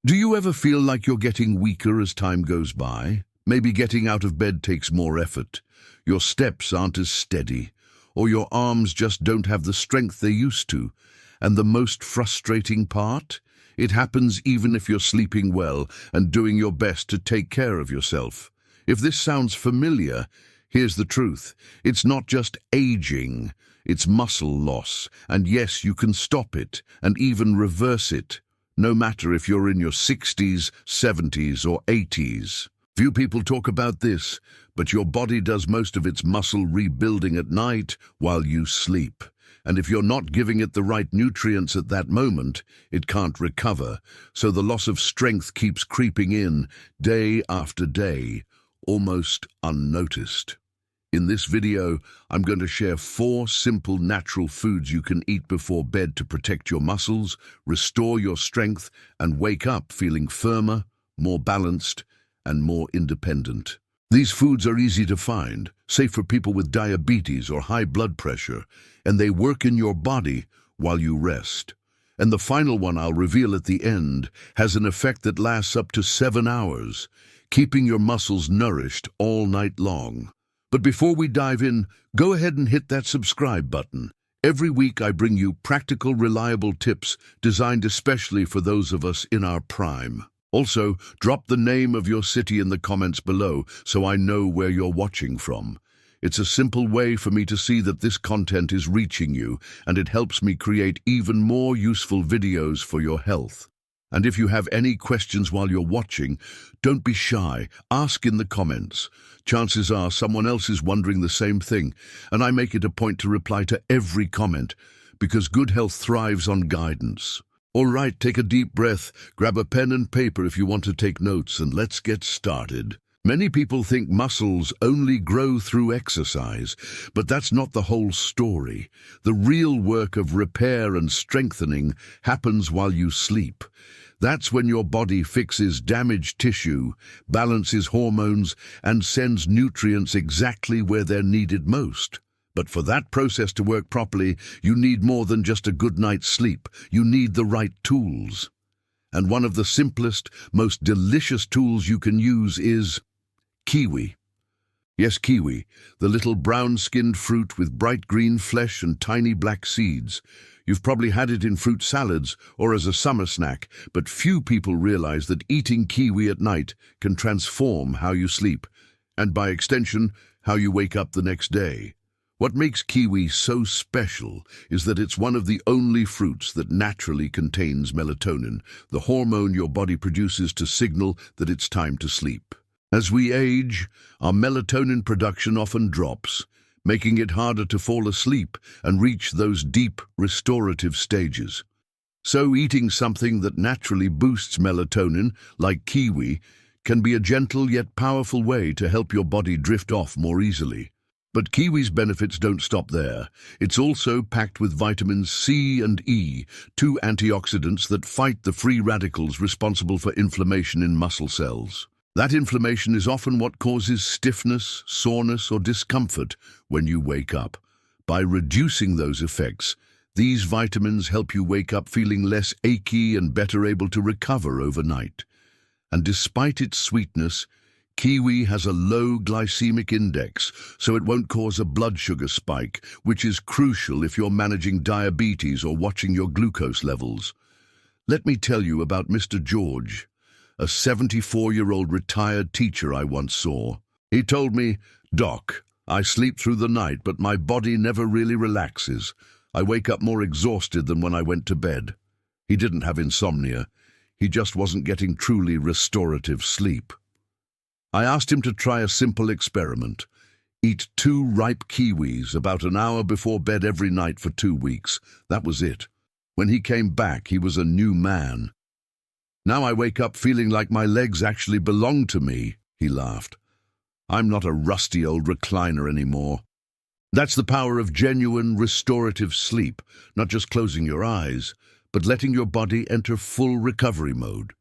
Do you ever feel like you're getting weaker as time goes by? Maybe getting out of bed takes more effort. Your steps aren't as steady, or your arms just don't have the strength they used to. And the most frustrating part? It happens even if you're sleeping well and doing your best to take care of yourself. If this sounds familiar, here's the truth. It's not just aging, it's muscle loss. And yes, you can stop it and even reverse it, no matter if you're in your 60s, 70s, or 80s. Few people talk about this, but your body does most of its muscle rebuilding at night while you sleep. And if you're not giving it the right nutrients at that moment, it can't recover. So the loss of strength keeps creeping in day after day, almost unnoticed. In this video, I'm going to share 4 simple natural foods you can eat before bed to protect your muscles, restore your strength, and wake up feeling firmer, more balanced, and more independent. These foods are easy to find, safe for people with diabetes or high blood pressure, and they work in your body while you rest. And the final one I'll reveal at the end has an effect that lasts up to 7 hours, keeping your muscles nourished all night long. But before we dive in, go ahead and hit that subscribe button. Every week I bring you practical, reliable tips designed especially for those of us in our prime. Also, drop the name of your city in the comments below so I know where you're watching from. It's a simple way for me to see that this content is reaching you, and it helps me create even more useful videos for your health. And if you have any questions while you're watching, don't be shy. Ask in the comments. Chances are someone else is wondering the same thing, and I make it a point to reply to every comment, because good health thrives on guidance. All right, take a deep breath, grab a pen and paper if you want to take notes, and let's get started. Many people think muscles only grow through exercise, but that's not the whole story. The real work of repair and strengthening happens while you sleep. That's when your body fixes damaged tissue, balances hormones, and sends nutrients exactly where they're needed most. But for that process to work properly, you need more than just a good night's sleep. You need the right tools. And one of the simplest, most delicious tools you can use is kiwi. Yes, kiwi, the little brown-skinned fruit with bright green flesh and tiny black seeds. You've probably had it in fruit salads or as a summer snack, but few people realize that eating kiwi at night can transform how you sleep, and by extension, how you wake up the next day. What makes kiwi so special is that it's one of the only fruits that naturally contains melatonin, the hormone your body produces to signal that it's time to sleep. As we age, our melatonin production often drops, making it harder to fall asleep and reach those deep restorative stages. So eating something that naturally boosts melatonin, like kiwi, can be a gentle yet powerful way to help your body drift off more easily. But kiwi's benefits don't stop there. It's also packed with vitamins C and E, 2 antioxidants that fight the free radicals responsible for inflammation in muscle cells. That inflammation is often what causes stiffness, soreness, or discomfort when you wake up. By reducing those effects, these vitamins help you wake up feeling less achy and better able to recover overnight. And despite its sweetness, kiwi has a low glycemic index, so it won't cause a blood sugar spike, which is crucial if you're managing diabetes or watching your glucose levels. Let me tell you about Mr. George, a 74-year-old retired teacher I once saw. He told me, "Doc, I sleep through the night, but my body never really relaxes. I wake up more exhausted than when I went to bed." He didn't have insomnia. He just wasn't getting truly restorative sleep. I asked him to try a simple experiment. Eat 2 ripe kiwis about an hour before bed every night for 2 weeks. That was it. When he came back, he was a new man. "Now I wake up feeling like my legs actually belong to me," he laughed. "I'm not a rusty old recliner anymore." That's the power of genuine restorative sleep, not just closing your eyes, but letting your body enter full recovery mode.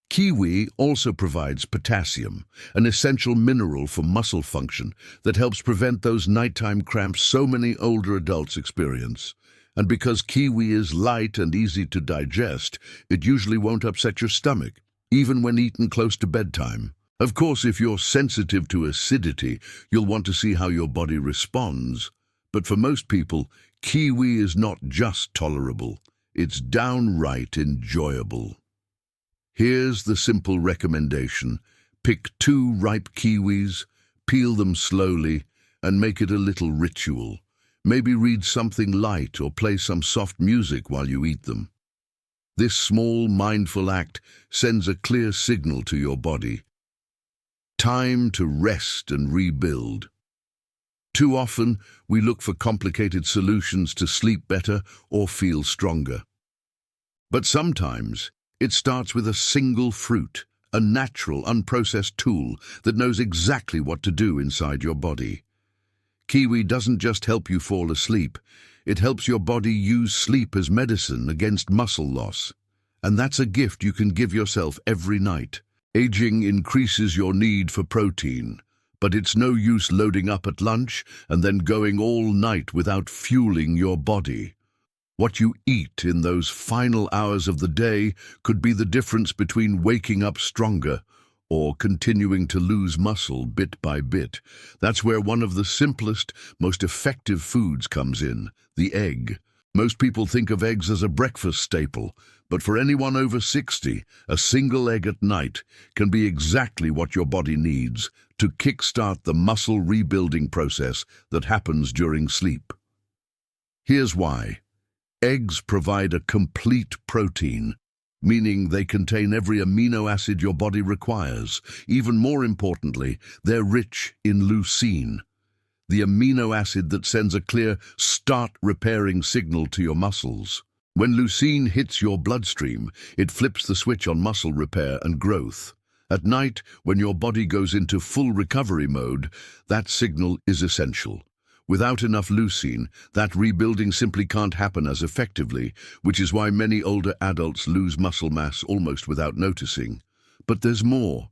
Kiwi also provides potassium, an essential mineral for muscle function that helps prevent those nighttime cramps so many older adults experience. And because kiwi is light and easy to digest, it usually won't upset your stomach, even when eaten close to bedtime. Of course, if you're sensitive to acidity, you'll want to see how your body responds. But for most people, kiwi is not just tolerable, it's downright enjoyable. Here's the simple recommendation. Pick 2 ripe kiwis, peel them slowly, and make it a little ritual. Maybe read something light or play some soft music while you eat them. This small, mindful act sends a clear signal to your body. Time to rest and rebuild. Too often, we look for complicated solutions to sleep better or feel stronger. But sometimes, it starts with a single fruit, a natural, unprocessed tool that knows exactly what to do inside your body. Kiwi doesn't just help you fall asleep, it helps your body use sleep as medicine against muscle loss. And that's a gift you can give yourself every night. Aging increases your need for protein, but it's no use loading up at lunch and then going all night without fueling your body. What you eat in those final hours of the day could be the difference between waking up stronger or continuing to lose muscle bit by bit. That's where one of the simplest, most effective foods comes in, the egg. Most people think of eggs as a breakfast staple, but for anyone over 60, a single egg at night can be exactly what your body needs to kickstart the muscle rebuilding process that happens during sleep. Here's why. Eggs provide a complete protein, meaning they contain every amino acid your body requires. Even more importantly, they're rich in leucine, the amino acid that sends a clear start repairing signal to your muscles. When leucine hits your bloodstream, it flips the switch on muscle repair and growth. At night, when your body goes into full recovery mode, that signal is essential. Without enough leucine, that rebuilding simply can't happen as effectively, which is why many older adults lose muscle mass almost without noticing. But there's more.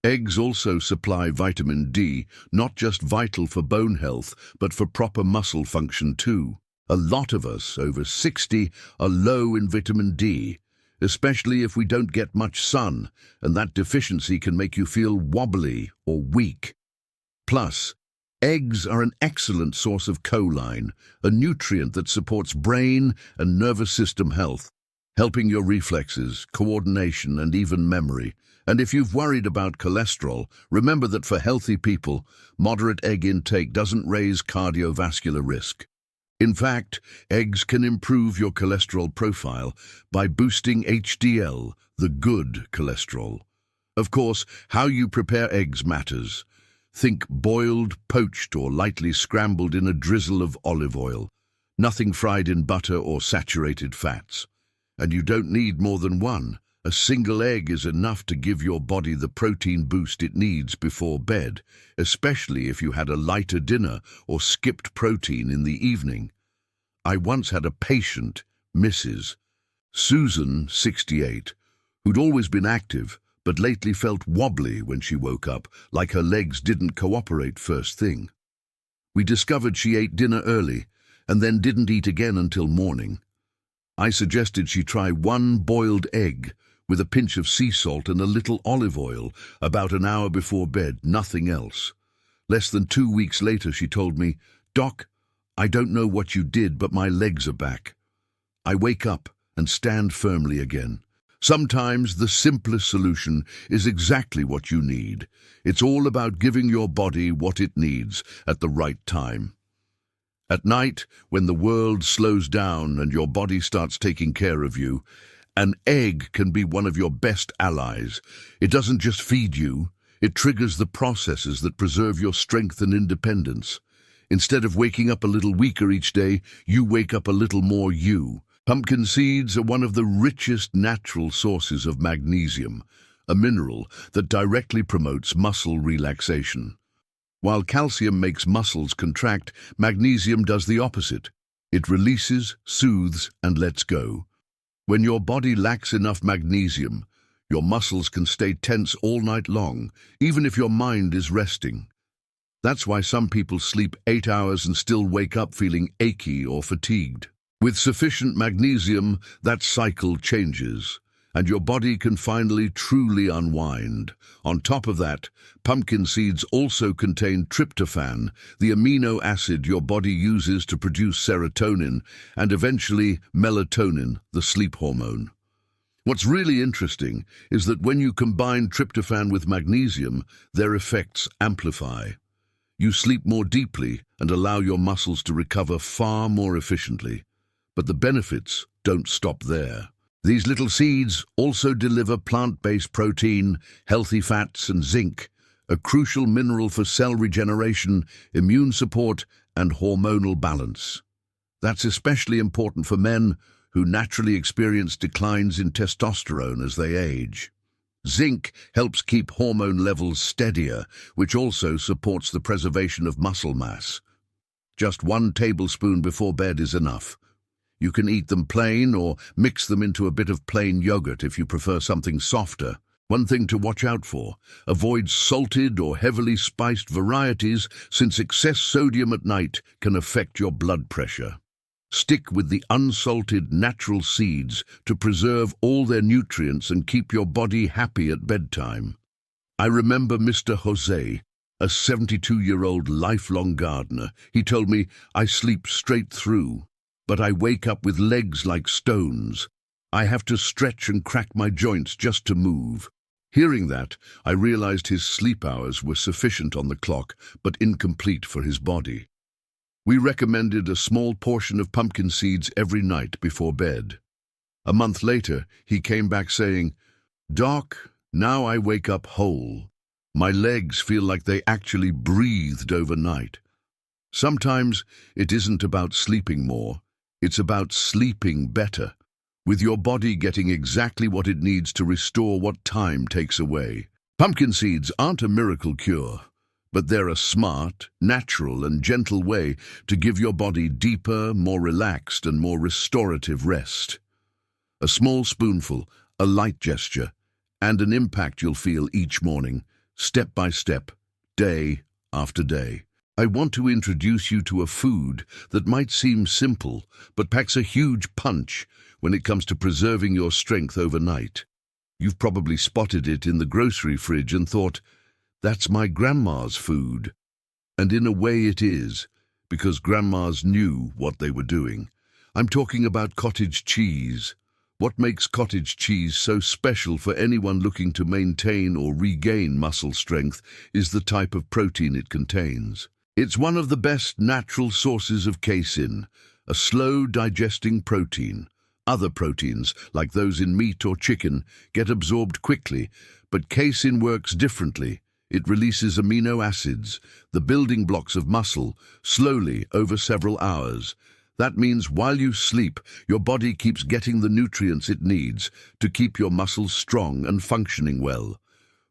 Eggs also supply vitamin D, not just vital for bone health, but for proper muscle function too. A lot of us, over 60, are low in vitamin D, especially if we don't get much sun, and that deficiency can make you feel wobbly or weak. Plus, eggs are an excellent source of choline, a nutrient that supports brain and nervous system health, helping your reflexes, coordination, and even memory. And if you've worried about cholesterol, remember that for healthy people, moderate egg intake doesn't raise cardiovascular risk. In fact, eggs can improve your cholesterol profile by boosting HDL, the good cholesterol. Of course, how you prepare eggs matters. Think boiled, poached, or lightly scrambled in a drizzle of olive oil. Nothing fried in butter or saturated fats. And you don't need more than one. A single egg is enough to give your body the protein boost it needs before bed, especially if you had a lighter dinner or skipped protein in the evening. I once had a patient, Mrs. Susan, 68, who'd always been active, but lately felt wobbly when she woke up, like her legs didn't cooperate first thing. We discovered she ate dinner early and then didn't eat again until morning. I suggested she try one boiled egg with a pinch of sea salt and a little olive oil about an hour before bed, nothing else. Less than 2 weeks later, she told me, "Doc, I don't know what you did, but my legs are back. I wake up and stand firmly again." Sometimes the simplest solution is exactly what you need. It's all about giving your body what it needs at the right time. At night, when the world slows down and your body starts taking care of you, an egg can be one of your best allies. It doesn't just feed you, it triggers the processes that preserve your strength and independence. Instead of waking up a little weaker each day, you wake up a little more you. Pumpkin seeds are one of the richest natural sources of magnesium, a mineral that directly promotes muscle relaxation. While calcium makes muscles contract, magnesium does the opposite. It releases, soothes, and lets go. When your body lacks enough magnesium, your muscles can stay tense all night long, even if your mind is resting. That's why some people sleep 8 hours and still wake up feeling achy or fatigued. With sufficient magnesium, that cycle changes, and your body can finally truly unwind. On top of that, pumpkin seeds also contain tryptophan, the amino acid your body uses to produce serotonin, and eventually melatonin, the sleep hormone. What's really interesting is that when you combine tryptophan with magnesium, their effects amplify. You sleep more deeply and allow your muscles to recover far more efficiently. But the benefits don't stop there. These little seeds also deliver plant-based protein, healthy fats, and zinc, a crucial mineral for cell regeneration, immune support, and hormonal balance. That's especially important for men who naturally experience declines in testosterone as they age. Zinc helps keep hormone levels steadier, which also supports the preservation of muscle mass. Just 1 tablespoon before bed is enough. You can eat them plain or mix them into a bit of plain yogurt if you prefer something softer. One thing to watch out for: avoid salted or heavily spiced varieties, since excess sodium at night can affect your blood pressure. Stick with the unsalted natural seeds to preserve all their nutrients and keep your body happy at bedtime. I remember Mr. Jose, a 72-year-old lifelong gardener. He told me, "I sleep straight through, but I wake up with legs like stones. I have to stretch and crack my joints just to move." Hearing that, I realized his sleep hours were sufficient on the clock, but incomplete for his body. We recommended a small portion of pumpkin seeds every night before bed. A month later, he came back saying, "Doc, now I wake up whole. My legs feel like they actually breathed overnight." Sometimes it isn't about sleeping more, it's about sleeping better, with your body getting exactly what it needs to restore what time takes away. Pumpkin seeds aren't a miracle cure, but they're a smart, natural, and gentle way to give your body deeper, more relaxed, and more restorative rest. A small spoonful, a light gesture, and an impact you'll feel each morning, step by step, day after day. I want to introduce you to a food that might seem simple, but packs a huge punch when it comes to preserving your strength overnight. You've probably spotted it in the grocery fridge and thought, "That's my grandma's food." And in a way it is, because grandmas knew what they were doing. I'm talking about cottage cheese. What makes cottage cheese so special for anyone looking to maintain or regain muscle strength is the type of protein it contains. It's one of the best natural sources of casein, a slow-digesting protein. Other proteins, like those in meat or chicken, get absorbed quickly, but casein works differently. It releases amino acids, the building blocks of muscle, slowly over several hours. That means while you sleep, your body keeps getting the nutrients it needs to keep your muscles strong and functioning well.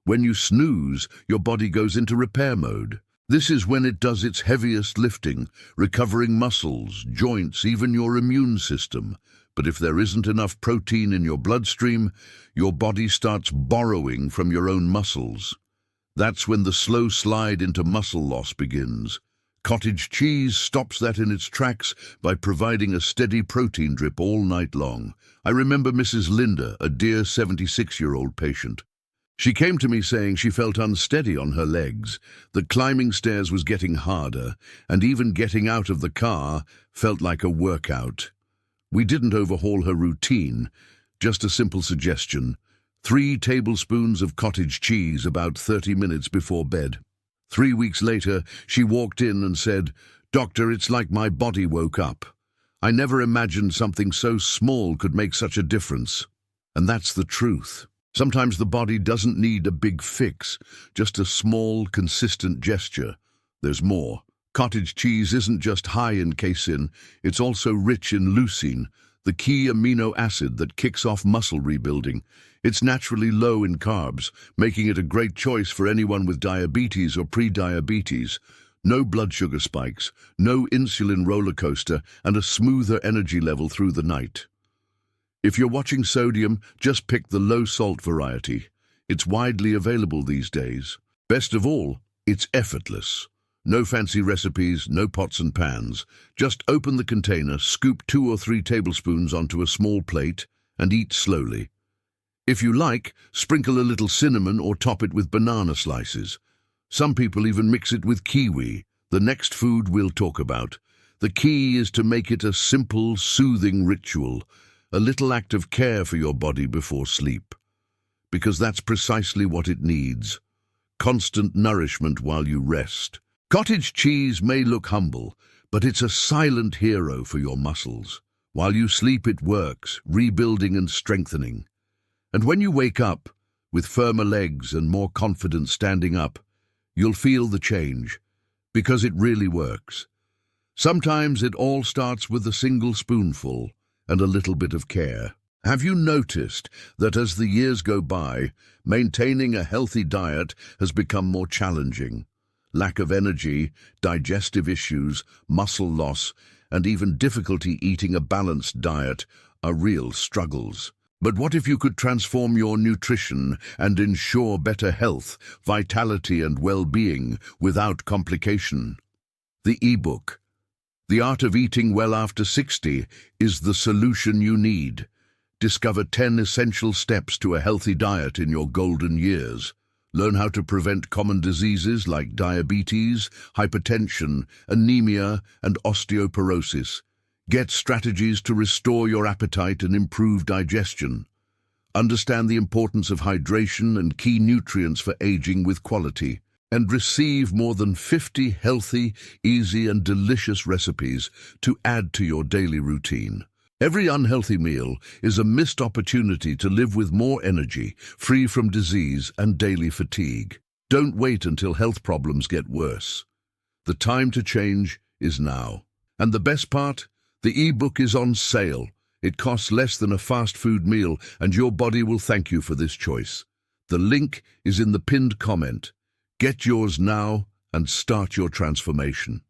When you snooze, your body goes into repair mode. This is when it does its heaviest lifting, recovering muscles, joints, even your immune system. But if there isn't enough protein in your bloodstream, your body starts borrowing from your own muscles. That's when the slow slide into muscle loss begins. Cottage cheese stops that in its tracks by providing a steady protein drip all night long. I remember Mrs. Linda, a dear 76-year-old patient. She came to me saying she felt unsteady on her legs, that climbing stairs was getting harder, and even getting out of the car felt like a workout. We didn't overhaul her routine, just a simple suggestion: 3 tablespoons of cottage cheese about 30 minutes before bed. 3 weeks later, she walked in and said, "Doctor, it's like my body woke up. I never imagined something so small could make such a difference." And that's the truth. Sometimes the body doesn't need a big fix, just a small, consistent gesture. There's more. Cottage cheese isn't just high in casein, it's also rich in leucine, the key amino acid that kicks off muscle rebuilding. It's naturally low in carbs, making it a great choice for anyone with diabetes or pre-diabetes. No blood sugar spikes, no insulin roller coaster, and a smoother energy level through the night. If you're watching sodium, just pick the low-salt variety. It's widely available these days. Best of all, it's effortless. No fancy recipes, no pots and pans. Just open the container, scoop 2 or 3 tablespoons onto a small plate, and eat slowly. If you like, sprinkle a little cinnamon or top it with banana slices. Some people even mix it with kiwi, the next food we'll talk about. The key is to make it a simple, soothing ritual, a little act of care for your body before sleep. Because that's precisely what it needs. Constant nourishment while you rest. Cottage cheese may look humble, but it's a silent hero for your muscles. While you sleep, it works, rebuilding and strengthening. And when you wake up, with firmer legs and more confidence standing up, you'll feel the change, because it really works. Sometimes it all starts with a single spoonful and a little bit of care. Have you noticed that as the years go by, maintaining a healthy diet has become more challenging? Lack of energy, digestive issues, muscle loss, and even difficulty eating a balanced diet are real struggles. But what if you could transform your nutrition and ensure better health, vitality, and well-being without complication? The ebook, The Art of Eating Well After 60, is the solution you need. Discover 10 essential steps to a healthy diet in your golden years. Learn how to prevent common diseases like diabetes, hypertension, anemia, and osteoporosis. Get strategies to restore your appetite and improve digestion. Understand the importance of hydration and key nutrients for aging with quality. And receive more than 50 healthy, easy, and delicious recipes to add to your daily routine. Every unhealthy meal is a missed opportunity to live with more energy, free from disease and daily fatigue. Don't wait until health problems get worse. The time to change is now. And the best part? The ebook is on sale. It costs less than a fast food meal, and your body will thank you for this choice. The link is in the pinned comment. Get yours now and start your transformation.